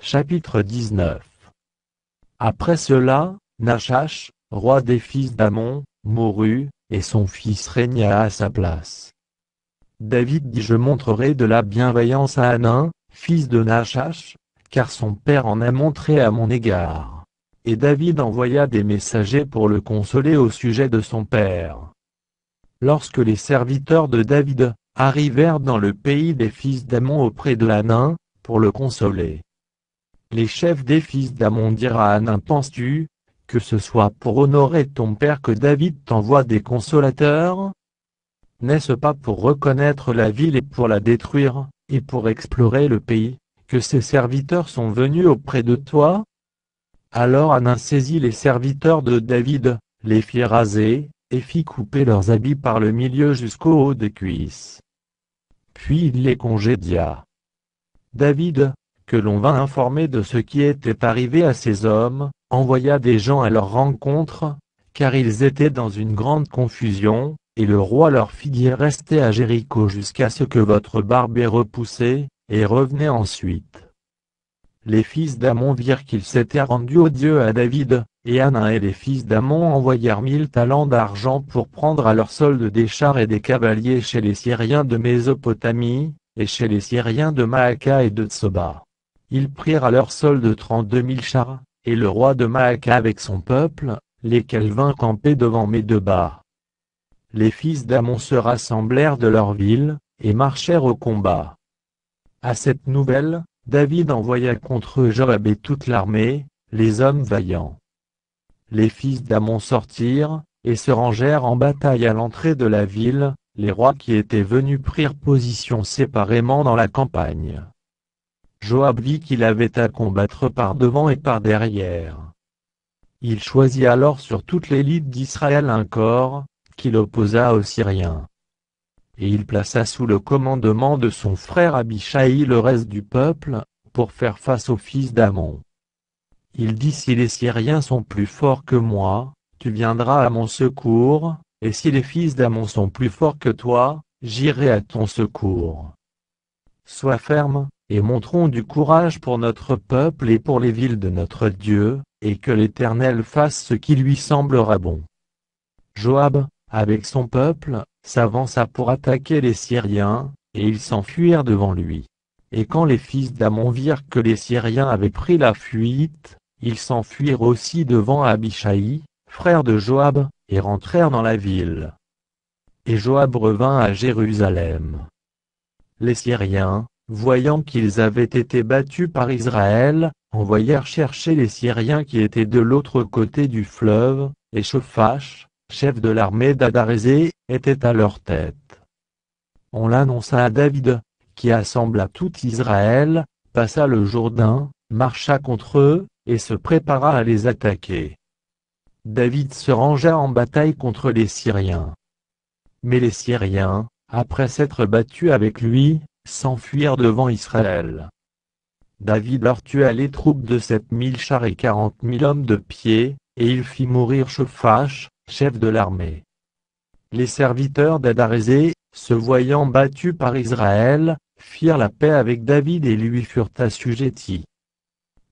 Chapitre 19. Après cela, Nachash, roi des fils d'Ammon, mourut, et son fils régna à sa place. David dit: Je montrerai de la bienveillance à Hanan, fils de Nachash, car son père en a montré à mon égard. Et David envoya des messagers pour le consoler au sujet de son père. Lorsque les serviteurs de David arrivèrent dans le pays des fils d'Ammon auprès de Hanan, pour le consoler, les chefs des fils d'Ammon dirent à Hanan: Penses-tu que ce soit pour honorer ton père que David t'envoie des consolateurs? N'est-ce pas pour reconnaître la ville et pour la détruire, et pour explorer le pays, que ces serviteurs sont venus auprès de toi? Alors Hanan saisit les serviteurs de David, les fit raser, et fit couper leurs habits par le milieu jusqu'au haut des cuisses. Puis il les congédia. David, que l'on vint informer de ce qui était arrivé à ces hommes, envoya des gens à leur rencontre, car ils étaient dans une grande confusion, et le roi leur fit dire: Restez à Jéricho jusqu'à ce que votre barbe ait repoussé, et revenez ensuite. Les fils d'Ammon virent qu'ils s'étaient rendus au Dieu à David, et Hanan et les fils d'Ammon envoyèrent 1000 talents d'argent pour prendre à leur solde des chars et des cavaliers chez les Syriens de Mésopotamie, et chez les Syriens de Maacah et de Tsoba. Ils prirent à leur solde 32 000 chars, et le roi de Maacah avec son peuple, lesquels vinrent camper devant Médeba. Les fils d'Ammon se rassemblèrent de leur ville, et marchèrent au combat. À cette nouvelle, David envoya contre eux Joab et toute l'armée, les hommes vaillants. Les fils d'Ammon sortirent, et se rangèrent en bataille à l'entrée de la ville. Les rois qui étaient venus prirent position séparément dans la campagne. Joab vit qu'il avait à combattre par devant et par derrière. Il choisit alors sur toute l'élite d'Israël un corps, qu'il opposa aux Syriens. Et il plaça sous le commandement de son frère Abishai le reste du peuple, pour faire face aux fils d'Ammon. Il dit: Si les Syriens sont plus forts que moi, tu viendras à mon secours, et si les fils d'Ammon sont plus forts que toi, j'irai à ton secours. Sois ferme, et montrons du courage pour notre peuple et pour les villes de notre Dieu, et que l'Éternel fasse ce qui lui semblera bon. Joab, avec son peuple, s'avança pour attaquer les Syriens, et ils s'enfuirent devant lui. Et quand les fils d'Ammon virent que les Syriens avaient pris la fuite, ils s'enfuirent aussi devant Abishai, frère de Joab, et rentrèrent dans la ville. Et Joab revint à Jérusalem. Les Syriens, voyant qu'ils avaient été battus par Israël, envoyèrent chercher les Syriens qui étaient de l'autre côté du fleuve, et Shophash, chef de l'armée d'Adarézé, était à leur tête. On l'annonça à David, qui assembla tout Israël, passa le Jourdain, marcha contre eux, et se prépara à les attaquer. David se rangea en bataille contre les Syriens. Mais les Syriens, après s'être battus avec lui, s'enfuirent devant Israël. David leur tua les troupes de 7000 chars et 40 000 hommes de pied, et il fit mourir Shophash, chef de l'armée. Les serviteurs d'Adarézé, se voyant battus par Israël, firent la paix avec David et lui furent assujettis.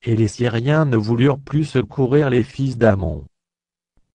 Et les Syriens ne voulurent plus secourir les fils d'Ammon.